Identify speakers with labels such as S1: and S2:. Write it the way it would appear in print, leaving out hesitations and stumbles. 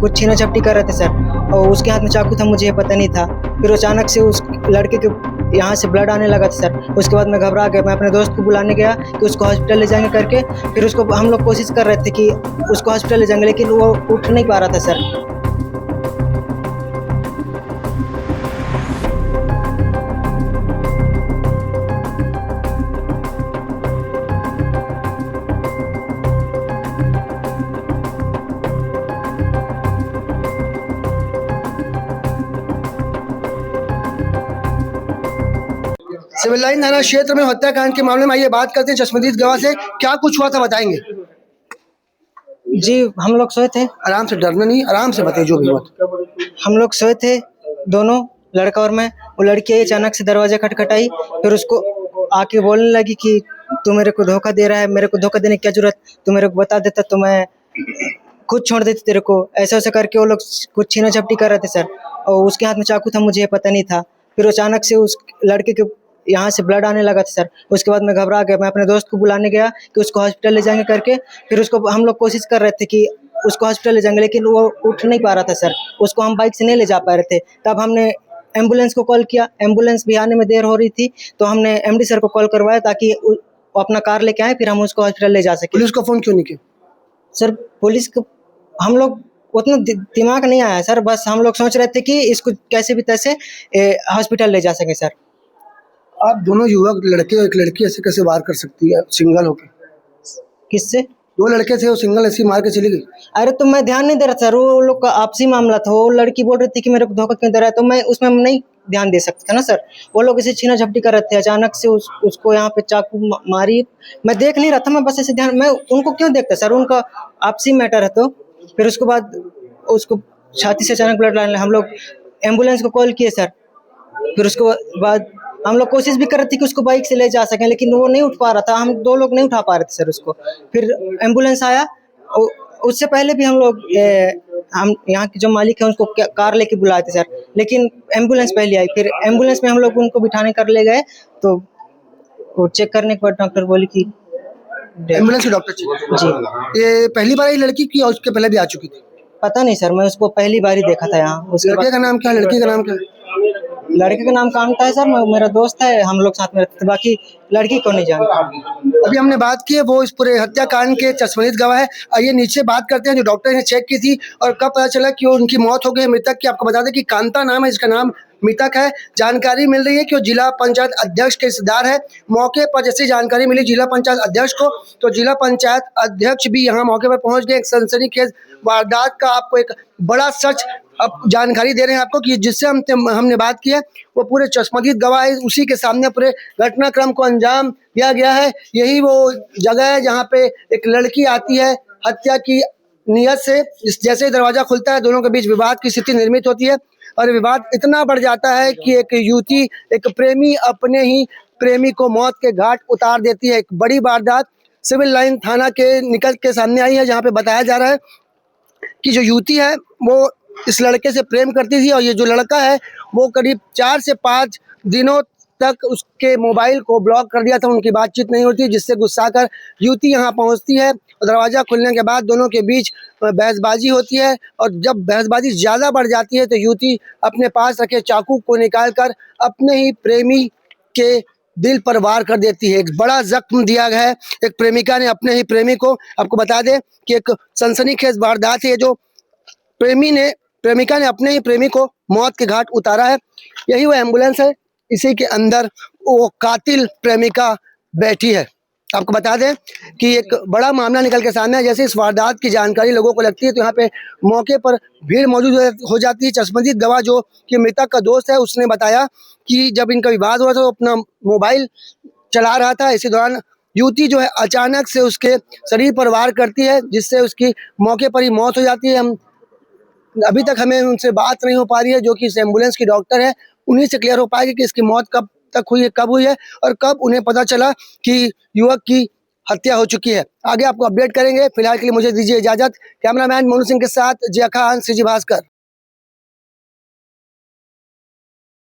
S1: कुछ छीना झपटी कर रहे थे सर, और उसके हाथ में चाकू था, मुझे पता नहीं था। फिर अचानक से उस लड़के के यहाँ से ब्लड आने लगा था सर। उसके बाद मैं घबरा गया, मैं अपने दोस्त को बुलाने गया कि उसको हॉस्पिटल ले जाएंगे करके। फिर उसको हम लोग कोशिश कर रहे थे कि उसको हॉस्पिटल ले जाएंगे, लेकिन वो उठ नहीं पा रहा था सर।
S2: सिविल लाइन थाना क्षेत्र में हत्याकांड के मामले में आइए बात करते हैं चश्मदीद गवाह से। क्या कुछ हुआ था बताएंगे?
S1: जी, हम लोग सोए थे।
S2: आराम से, डरना नहीं, आराम से बताइए जो भी हुआ।
S1: हम लोग सोए थे दोनों, लड़का और मैं। वो लड़की आई, अचानक से दरवाजा खटखटाई, फिर उसको आके बोलने लगी कि तू मेरे को धोखा दे रहा है, मेरे को धोखा देने की क्या जरूरत, तू मेरे को बता देता तो मैं खुद छोड़ देती तेरे को। ऐसा ऐसा करके वो लोग कुछ छीना झपटी कर रहे थे सर, और उसके हाथ में चाकू था, मुझे पता नहीं था। फिर अचानक से उस लड़के के यहाँ से ब्लड आने लगा था सर। उसके बाद मैं घबरा गया, मैं अपने दोस्त को बुलाने गया कि उसको हॉस्पिटल ले जाएंगे करके। फिर उसको हम लोग कोशिश कर रहे थे कि उसको हॉस्पिटल ले जाएंगे, लेकिन वो उठ नहीं पा रहा था सर। उसको हम बाइक से नहीं ले जा पा रहे थे। तब हमने एम्बुलेंस को कॉल किया, एम्बुलेंस भी आने में देर हो रही थी, तो हमने एमडी सर को कॉल करवाया ताकि वो अपना कार लेके आए, फिर हम उसको हॉस्पिटल ले जा सके।
S2: पुलिस को फोन क्यों नहीं किया?
S1: सर पुलिस को हम लोग उतना दिमाग नहीं आया सर, बस हम लोग सोच रहे थे कि इसको कैसे भी तैसे हॉस्पिटल ले जा सके सर।
S2: आप दोनों युवक, लड़के और एक लड़की, ऐसे कैसे वार कर सकती है सिंगल होके?
S1: किससे?
S2: दो लड़के थे, वो सिंगल ऐसी मार के चली गई।
S1: अरे तो मैं ध्यान नहीं दे रहा सर, वो लोग का आपसी मामला था। वो लड़की बोल रही थी कि मेरे को धोखा क्यों दे रहा है, तो मैं उसमें नहीं ध्यान दे सकता था ना सर। वो लोग इसे छीना झपटी कर रहे थे, अचानक से उसको यहाँ पे चाकू मारी। मैं देख नहीं रहा था, मैं बस ऐसे ध्यान, मैं उनको क्यों देखता सर, उनका आपसी मैटर है। तो फिर उसके बाद उसको छाती से अचानक ब्लड लाने लगा। हम लोग एम्बुलेंस को कॉल किए सर। फिर उसके बाद हम लोग कोशिश भी कर रहे थे कि उसको बाइक से ले जा सकें, लेकिन वो नहीं उठ पा रहा था। हम दो लोग नहीं उठा पा रहे थे सर उसको। फिर एम्बुलेंस आया, उससे पहले भी हम लोग हम यहाँ के जो मालिक हैं उनको कार लेके बुलाए थे सर, लेकिन एम्बुलेंस पहले आई। फिर एम्बुलेंस में हम लोग उनको बिठाने कर ले गए, तो वो चेक करने के बाद डॉक्टर बोली कि
S2: एम्बुलेंस के डॉक्टर
S1: जी।
S2: ये पहली बार ये लड़की की, और उसके पहले भी आ चुकी थी?
S1: पता नहीं सर, मैं उसको पहली बार ही देखा था यहाँ। उसके
S2: लड़के का नाम क्या, लड़की का नाम क्या?
S1: लड़के का नाम कांता है सर, मेरा दोस्त है, हम लोग साथ में रहते थे, बाकी लड़की को नहीं जानता।
S2: अभी हमने बात की है वो इस पूरे हत्याकांड के चश्मदीद गवाह है। आइए नीचे बात करते हैं जो डॉक्टर ने चेक की थी और कब पता चला कि उनकी मौत हो गई मृतक की। आपको बता दें कि कांता नाम है, इसका नाम मृतक है। जानकारी मिल रही है कि वो जिला पंचायत अध्यक्ष के रिश्तेदार है। मौके पर जैसे जानकारी मिली जिला पंचायत अध्यक्ष को, तो जिला पंचायत अध्यक्ष भी यहाँ मौके पर पहुंच गए। एक सनसनीखेज वारदात का आपको एक बड़ा सच अब जानकारी दे रहे हैं आपको कि जिससे हमने बात की है वो पूरे चश्मदीद गवाह है। उसी के सामने पूरे घटनाक्रम को अंजाम दिया गया है। यही वो जगह है जहाँ पे एक लड़की आती है हत्या की नियत से। जैसे ही दरवाजा खुलता है दोनों के बीच विवाद की स्थिति निर्मित होती है, और विवाद इतना बढ़ जाता है कि एक युवती, एक प्रेमी अपने ही प्रेमी को मौत के घाट उतार देती है। एक बड़ी वारदात सिविल लाइन थाना के निकल के सामने आई है, जहाँ पे बताया जा रहा है कि जो युवती है वो इस लड़के से प्रेम करती थी, और ये जो लड़का है वो करीब 4 से 5 दिनों तक उसके मोबाइल को ब्लॉक कर दिया था, उनकी बातचीत नहीं होती, जिससे गुस्सा कर युवती यहाँ पहुँचती है। दरवाज़ा खुलने के बाद दोनों के बीच बहसबाजी होती है, और जब बहसबाजी ज़्यादा बढ़ जाती है तो युवती अपने पास रखे चाकू को निकाल कर अपने ही प्रेमी के दिल पर वार कर देती है। एक बड़ा जख्म दिया गया है एक प्रेमिका ने अपने ही प्रेमी को। आपको बता दें कि एक सनसनीखेज वारदात है, जो प्रेमिका ने अपने ही प्रेमी को मौत के घाट उतारा है। यही वो एम्बुलेंस है, इसी के अंदर वो कातिल प्रेमिका बैठी है। आपको बता दें कि एक बड़ा मामला निकल के सामने है। जैसे इस वारदात की जानकारी लोगों को लगती है तो यहाँ पे मौके पर भीड़ मौजूद हो जाती है। चश्मदीद गवाह जो कि मृतक का दोस्त है, उसने बताया कि जब इनका विवाद हुआ था तो अपना मोबाइल चला रहा था, इसी दौरान युवती जो है अचानक से उसके शरीर पर वार करती है, जिससे उसकी मौके पर ही मौत हो जाती है। अभी तक हमें उनसे बात नहीं हो पा रही है, जो कि इस एम्बुलेंस की डॉक्टर है, उन्हीं से क्लियर हो पाएगी कि इसकी मौत कब तक हुई है, कब हुई है, और कब उन्हें पता चला कि युवक की हत्या हो चुकी है। आगे आपको अपडेट करेंगे। फिलहाल के लिए मुझे दीजिए इजाजत। कैमरामैन मोनू सिंह के साथ जिया खान, सीजी भास्कर।